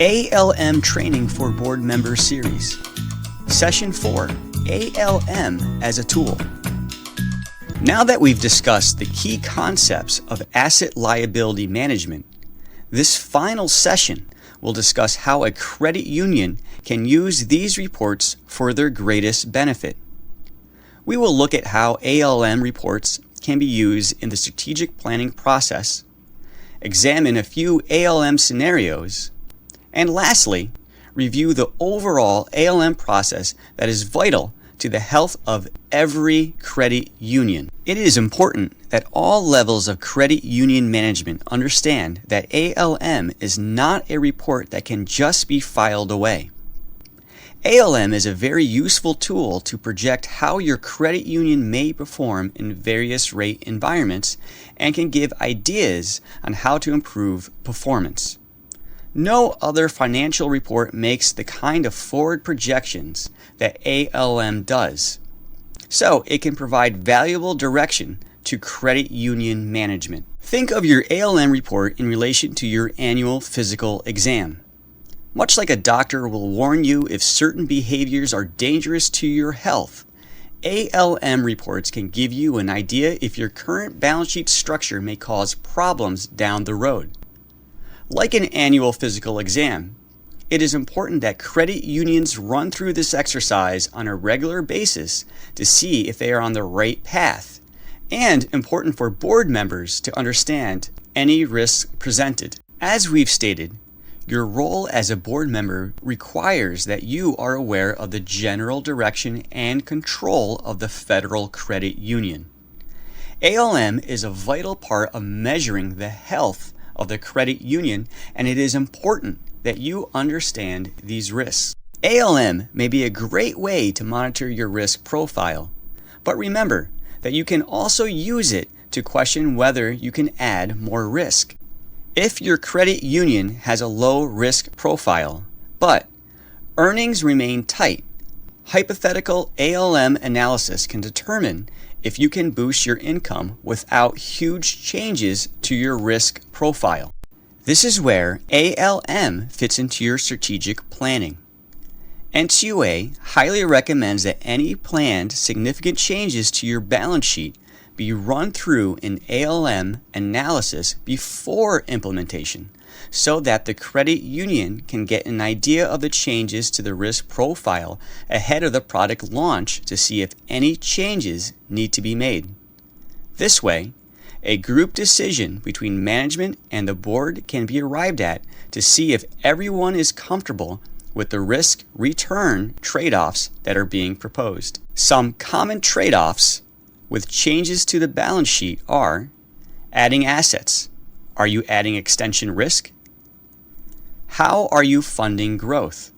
ALM Training for Board Member Series. Session 4, ALM as a Tool. Now that we've discussed the key concepts of asset liability management, this final session will discuss how a credit union can use these reports for their greatest benefit. We will look at how ALM reports can be used in the strategic planning process, examine a few ALM scenarios, and lastly, review the overall ALM process that is vital to the health of every credit union. It is important that all levels of credit union management understand that ALM is not a report that can just be filed away. ALM is a very useful tool to project how your credit union may perform in various rate environments and can give ideas on how to improve performance. No other financial report makes the kind of forward projections that ALM does, so it can provide valuable direction to credit union management. Think of your ALM report in relation to your annual physical exam. Much like a doctor will warn you if certain behaviors are dangerous to your health, ALM reports can give you an idea if your current balance sheet structure may cause problems down the road. Like an annual physical exam, it is important that credit unions run through this exercise on a regular basis to see if they are on the right path, and important for board members to understand any risks presented. As we've stated, your role as a board member requires that you are aware of the general direction and control of the federal credit union. ALM is a vital part of measuring the health of the credit union, and it is important that you understand these risks. ALM may be a great way to monitor your risk profile, but remember that you can also use it to question whether you can add more risk. If your credit union has a low risk profile, but earnings remain tight, hypothetical ALM analysis can determine if you can boost your income without huge changes to your risk profile. This is where ALM fits into your strategic planning. NCUA highly recommends that any planned significant changes to your balance sheet be run through an ALM analysis before implementation, so that the credit union can get an idea of the changes to the risk profile ahead of the product launch to see if any changes need to be made. This way, a group decision between management and the board can be arrived at to see if everyone is comfortable with the risk-return trade-offs that are being proposed. Some common trade-offs with changes to the balance sheet are adding assets. Are you adding extension risk? How are you funding growth?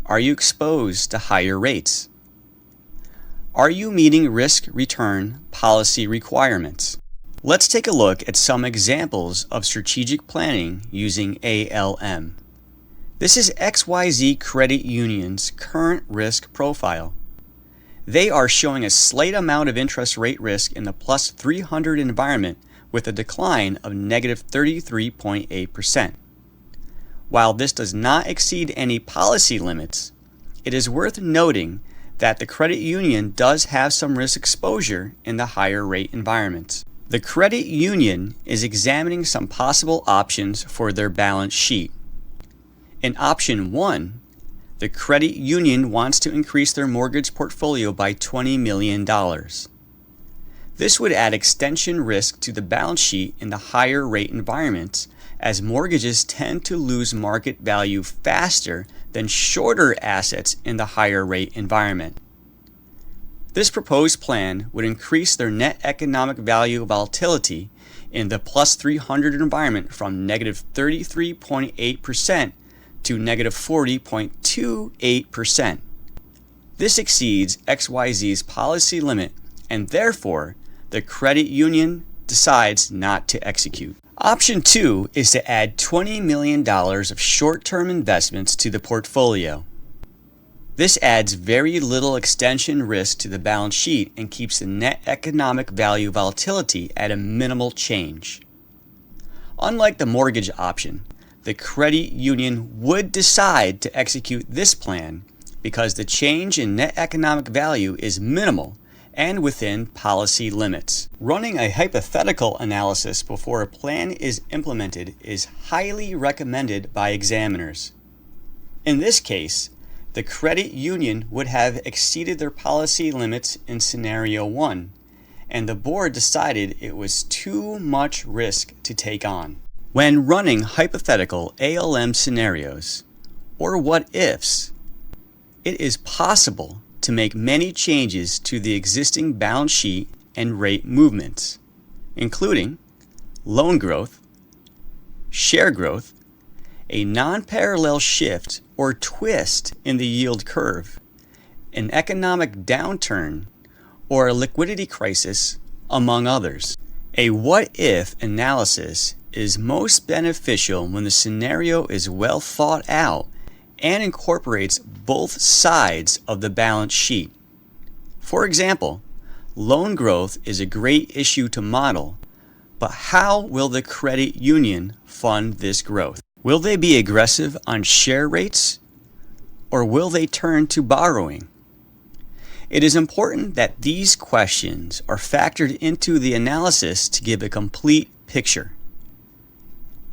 Are you exposed to higher rates? Are you meeting risk-return policy requirements? Let's take a look at some examples of strategic planning using ALM. This is XYZ Credit Union's current risk profile. They are showing a slight amount of interest rate risk in the plus 300 environment with a decline of negative 33.8%. While this does not exceed any policy limits, it is worth noting that the credit union does have some risk exposure in the higher rate environments. The credit union is examining some possible options for their balance sheet. In option 1, the credit union wants to increase their mortgage portfolio by $20 million. This would add extension risk to the balance sheet in the higher rate environments, as mortgages tend to lose market value faster than shorter assets in the higher rate environment. This proposed plan would increase their net economic value volatility in the plus 300 environment from negative 33.8% to negative 40.28%. This exceeds XYZ's policy limit, and therefore the credit union decides not to execute. Option 2 is to add $20 million of short-term investments to the portfolio. This adds very little extension risk to the balance sheet and keeps the net economic value volatility at a minimal change. Unlike the mortgage option, the credit union would decide to execute this plan because the change in net economic value is minimal and within policy limits. Running a hypothetical analysis before a plan is implemented is highly recommended by examiners. In this case, the credit union would have exceeded their policy limits in scenario 1, and the board decided it was too much risk to take on. When running hypothetical ALM scenarios, or what-ifs, it is possible to make many changes to the existing balance sheet and rate movements, including loan growth, share growth, a non-parallel shift or twist in the yield curve, an economic downturn, or a liquidity crisis, among others. A what-if analysis is most beneficial when the scenario is well thought out and incorporates both sides of the balance sheet. For example, loan growth is a great issue to model, but how will the credit union fund this growth? Will they be aggressive on share rates, or will they turn to borrowing? It is important that these questions are factored into the analysis to give a complete picture.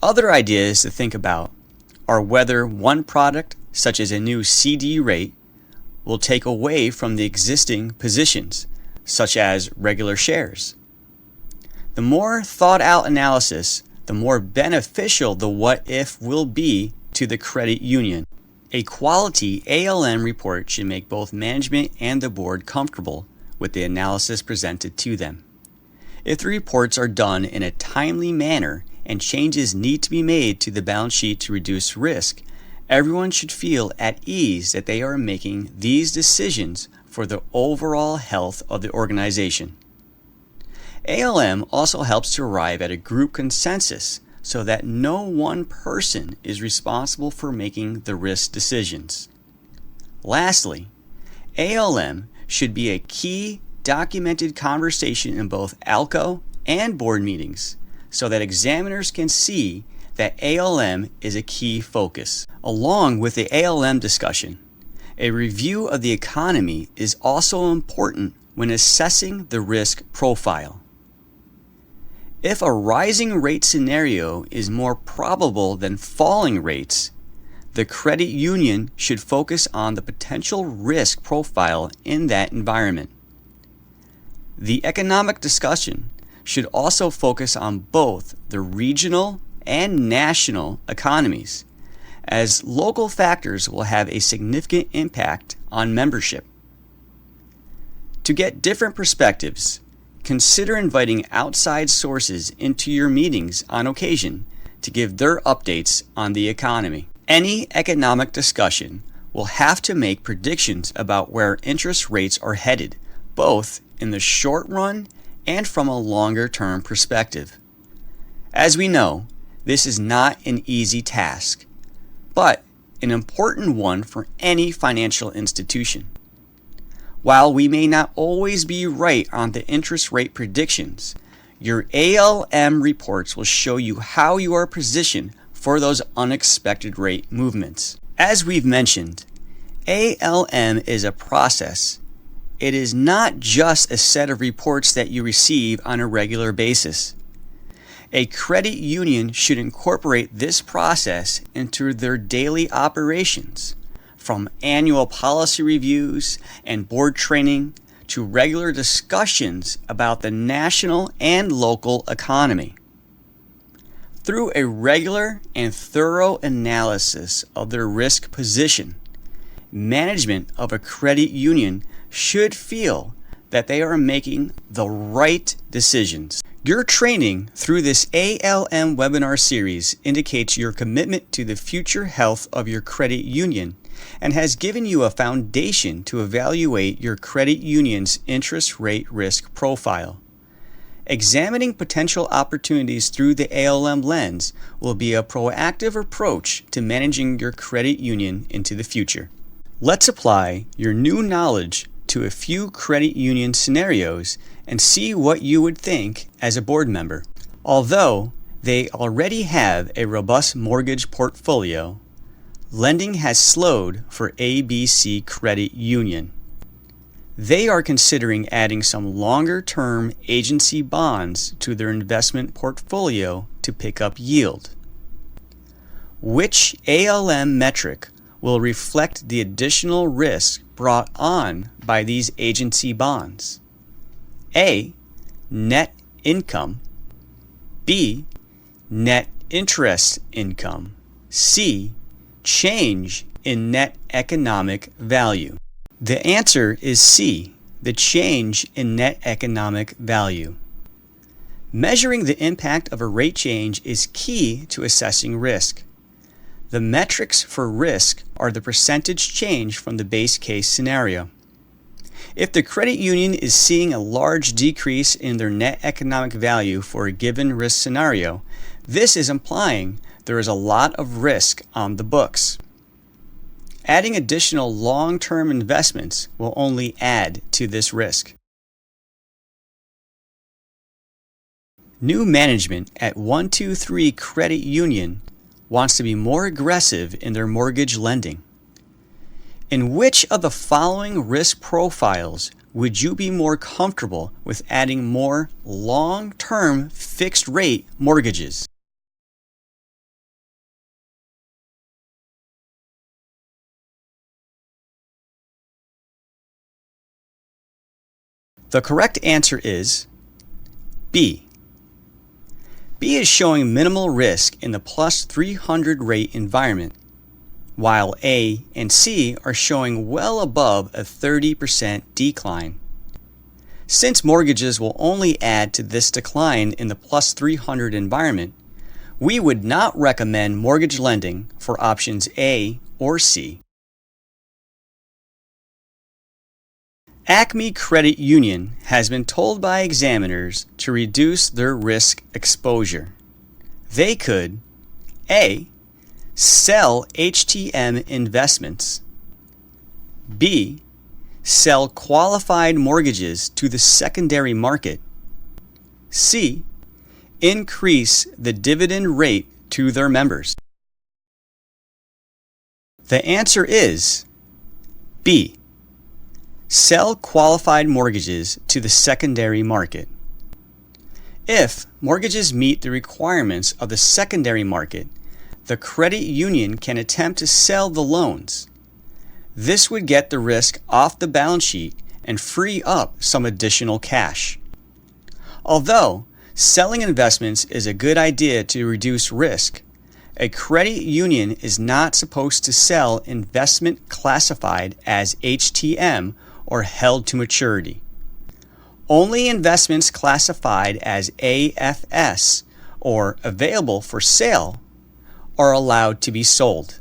Other ideas to think about are whether one product, such as a new CD rate, will take away from the existing positions, such as regular shares. The more thought-out analysis, the more beneficial the what-if will be to the credit union. A quality ALM report should make both management and the board comfortable with the analysis presented to them. If the reports are done in a timely manner and changes need to be made to the balance sheet to reduce risk, everyone should feel at ease that they are making these decisions for the overall health of the organization. ALM also helps to arrive at a group consensus so that no one person is responsible for making the risk decisions. Lastly, ALM should be a key documented conversation in both ALCO and board meetings so that examiners can see that ALM is a key focus. Along with the ALM discussion, a review of the economy is also important when assessing the risk profile. If a rising rate scenario is more probable than falling rates, the credit union should focus on the potential risk profile in that environment. The economic discussion should also focus on both the regional and national economies, as local factors will have a significant impact on membership. To get different perspectives, consider inviting outside sources into your meetings on occasion to give their updates on the economy. Any economic discussion will have to make predictions about where interest rates are headed, both in the short run and from a longer-term perspective. As we know, this is not an easy task, but an important one for any financial institution. While we may not always be right on the interest rate predictions, your ALM reports will show you how you are positioned for those unexpected rate movements. As we've mentioned, ALM is a process. It is not just a set of reports that you receive on a regular basis. A credit union should incorporate this process into their daily operations, from annual policy reviews and board training to regular discussions about the national and local economy. Through a regular and thorough analysis of their risk position, management of a credit union should feel that they are making the right decisions. Your training through this ALM webinar series indicates your commitment to the future health of your credit union and has given you a foundation to evaluate your credit union's interest rate risk profile. Examining potential opportunities through the ALM lens will be a proactive approach to managing your credit union into the future. Let's apply your new knowledge to a few credit union scenarios and see what you would think as a board member. Although they already have a robust mortgage portfolio, lending has slowed for ABC Credit Union. They are considering adding some longer-term agency bonds to their investment portfolio to pick up yield. Which ALM metric will reflect the additional risk brought on by these agency bonds? A. Net income. B. Net interest income. C. Change in net economic value. The answer is C. The change in net economic value. Measuring the impact of a rate change is key to assessing risk. The metrics for risk are the percentage change from the base case scenario. If the credit union is seeing a large decrease in their net economic value for a given risk scenario, this is implying there is a lot of risk on the books. Adding additional long-term investments will only add to this risk. New management at 123 Credit Union wants to be more aggressive in their mortgage lending. In which of the following risk profiles would you be more comfortable with adding more long-term fixed-rate mortgages? The correct answer is B. B is showing minimal risk in the plus 300 rate environment, while A and C are showing well above a 30% decline. Since mortgages will only add to this decline in the plus 300 environment, we would not recommend mortgage lending for options A or C. Acme Credit Union has been told by examiners to reduce their risk exposure. They could A. Sell HTM investments. B. Sell qualified mortgages to the secondary market. C. Increase the dividend rate to their members. The answer is B. Sell qualified mortgages to the secondary market. If mortgages meet the requirements of the secondary market, the credit union can attempt to sell the loans. This would get the risk off the balance sheet and free up some additional cash. Although selling investments is a good idea to reduce risk, a credit union is not supposed to sell investment classified as HTM or held to maturity. Only investments classified as AFS or available for sale are allowed to be sold.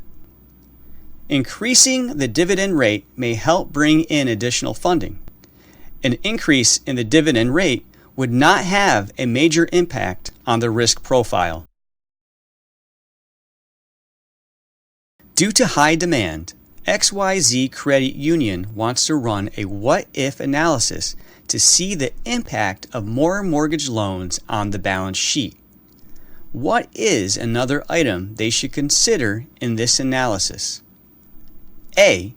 Increasing the dividend rate may help bring in additional funding. An increase in the dividend rate would not have a major impact on the risk profile. Due to high demand, XYZ Credit Union wants to run a what-if analysis to see the impact of more mortgage loans on the balance sheet. What is another item they should consider in this analysis? A.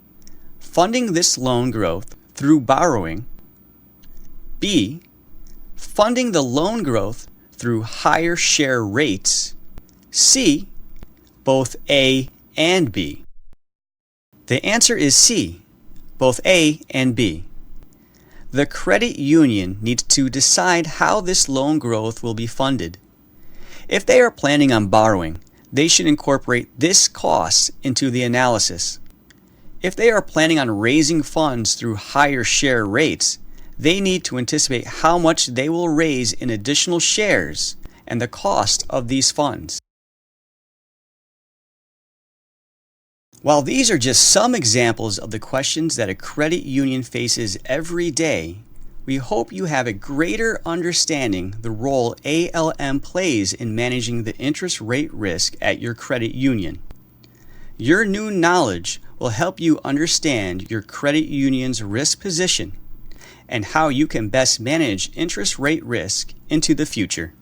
Funding this loan growth through borrowing. B. Funding the loan growth through higher share rates. C. Both A and B. The answer is C, both A and B. The credit union needs to decide how this loan growth will be funded. If they are planning on borrowing, they should incorporate this cost into the analysis. If they are planning on raising funds through higher share rates, they need to anticipate how much they will raise in additional shares and the cost of these funds. While these are just some examples of the questions that a credit union faces every day, we hope you have a greater understanding the role ALM plays in managing the interest rate risk at your credit union. Your new knowledge will help you understand your credit union's risk position and how you can best manage interest rate risk into the future.